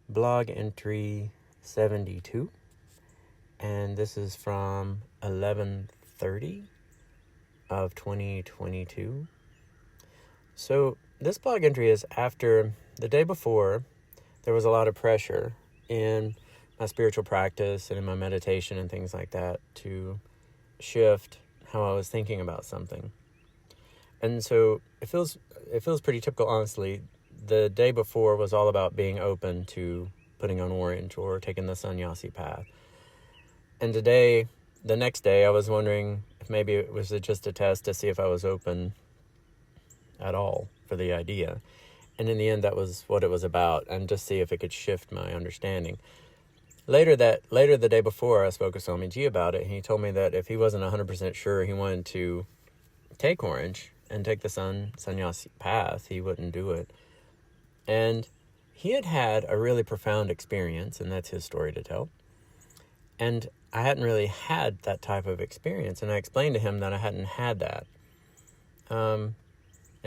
blog entry 72, and this is from 11/30 of 2022. So this blog entry is after the day before. There was a lot of pressure in my spiritual practice and in my meditation and things like that to shift how I was thinking about something. And so it feels pretty typical, honestly. The day before was all about being open to putting on orange or taking the sannyasi path. And today, the next day, I was wondering if maybe it was just a test to see if I was open at all for the idea. And in the end, that was what it was about, and just see if it could shift my understanding. Later the day before, I spoke with Swamiji about it, and he told me that if he wasn't 100% sure he wanted to take orange and take the sannyasi path, he wouldn't do it. And he had a really profound experience, and that's his story to tell. And I hadn't really had that type of experience, and I explained to him that I hadn't had that. And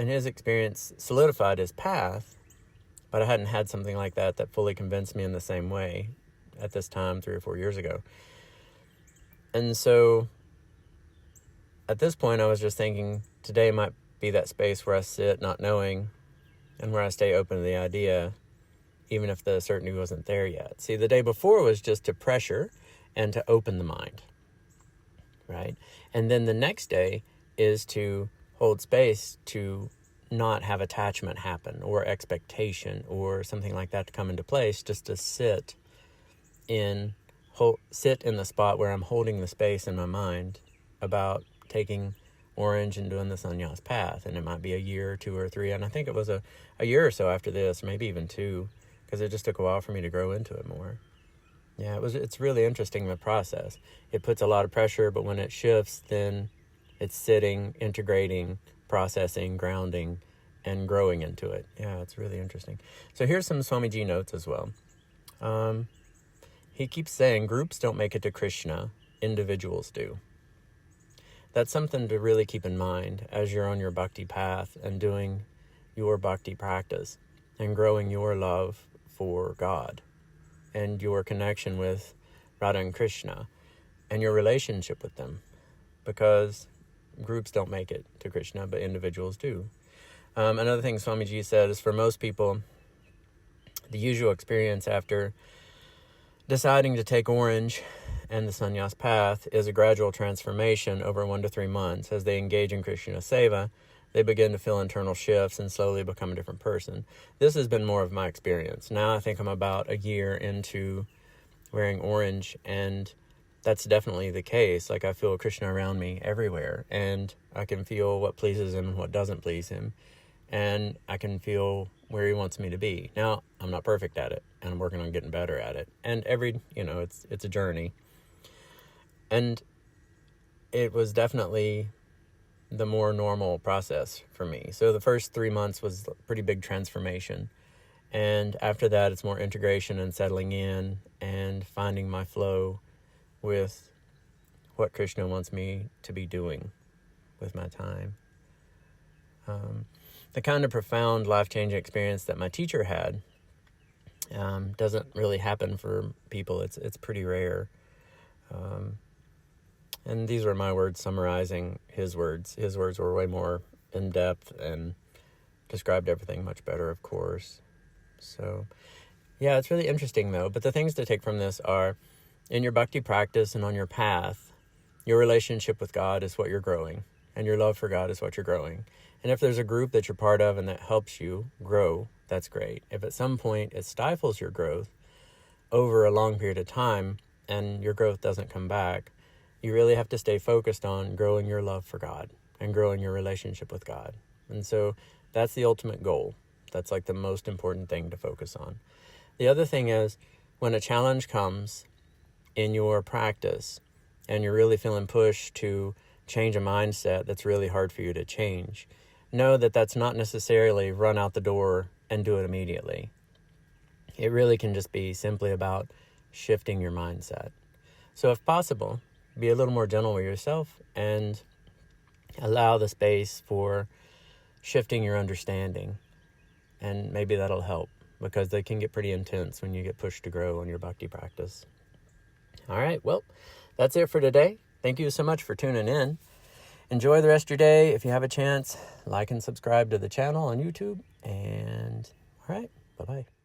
his experience solidified his path, but I hadn't had something like that fully convinced me in the same way at this time 3 or 4 years ago. And so at this point, I was just thinking today might be that space where I sit not knowing and where I stay open to the idea, even if the certainty wasn't there yet. See, the day before was just to pressure and to open the mind, right? And then the next day is to hold space to not have attachment happen or expectation or something like that to come into place, just to sit in the spot where I'm holding the space in my mind about taking orange and doing the sannyas path. And it might be a year or 2 or 3, and I think it was a year or so after this, maybe even 2, because it just took a while for me to grow into it more. Yeah, it's really interesting, the process. It puts a lot of pressure, but when it shifts, then it's sitting, integrating, processing, grounding, and growing into it. Yeah, it's really interesting. So here's some Swamiji notes as well. He keeps saying, groups don't make it to Krishna, individuals do. That's something to really keep in mind as you're on your bhakti path and doing your bhakti practice and growing your love for God and your connection with Radha and Krishna and your relationship with them, because groups don't make it to Krishna, but individuals do. Another thing Swamiji said is, for most people, the usual experience after deciding to take orange and the sannyas path is a gradual transformation over 1 to 3 months. As they engage in Krishna seva, they begin to feel internal shifts and slowly become a different person. This has been more of my experience. Now I think I'm about a year into wearing orange, and that's definitely the case. Like, I feel Krishna around me everywhere, and I can feel what pleases him and what doesn't please him, and I can feel where he wants me to be. Now, I'm not perfect at it, and I'm working on getting better at it. And it's a journey. And it was definitely the more normal process for me. So the first 3 months was a pretty big transformation. And after that, it's more integration and settling in and finding my flow with what Krishna wants me to be doing with my time. The kind of profound, life-changing experience that my teacher had doesn't really happen for people. It's pretty rare. And these were my words summarizing his words. His words were way more in-depth and described everything much better, of course. So, yeah, it's really interesting, though. But the things to take from this are, in your bhakti practice and on your path, your relationship with God is what you're growing, and your love for God is what you're growing. And if there's a group that you're part of and that helps you grow, that's great. If at some point it stifles your growth over a long period of time and your growth doesn't come back, you really have to stay focused on growing your love for God and growing your relationship with God. And so that's the ultimate goal. That's like the most important thing to focus on. The other thing is, when a challenge comes in your practice and you're really feeling pushed to change a mindset that's really hard for you to change, know that that's not necessarily run out the door and do it immediately. It really can just be simply about shifting your mindset. So if possible, be a little more gentle with yourself and allow the space for shifting your understanding, and maybe that'll help because they can get pretty intense when you get pushed to grow on your bhakti practice. All right, well, that's it for today. Thank you so much for tuning in. Enjoy the rest of your day. If you have a chance, like and subscribe to the channel on YouTube. And all right, bye-bye.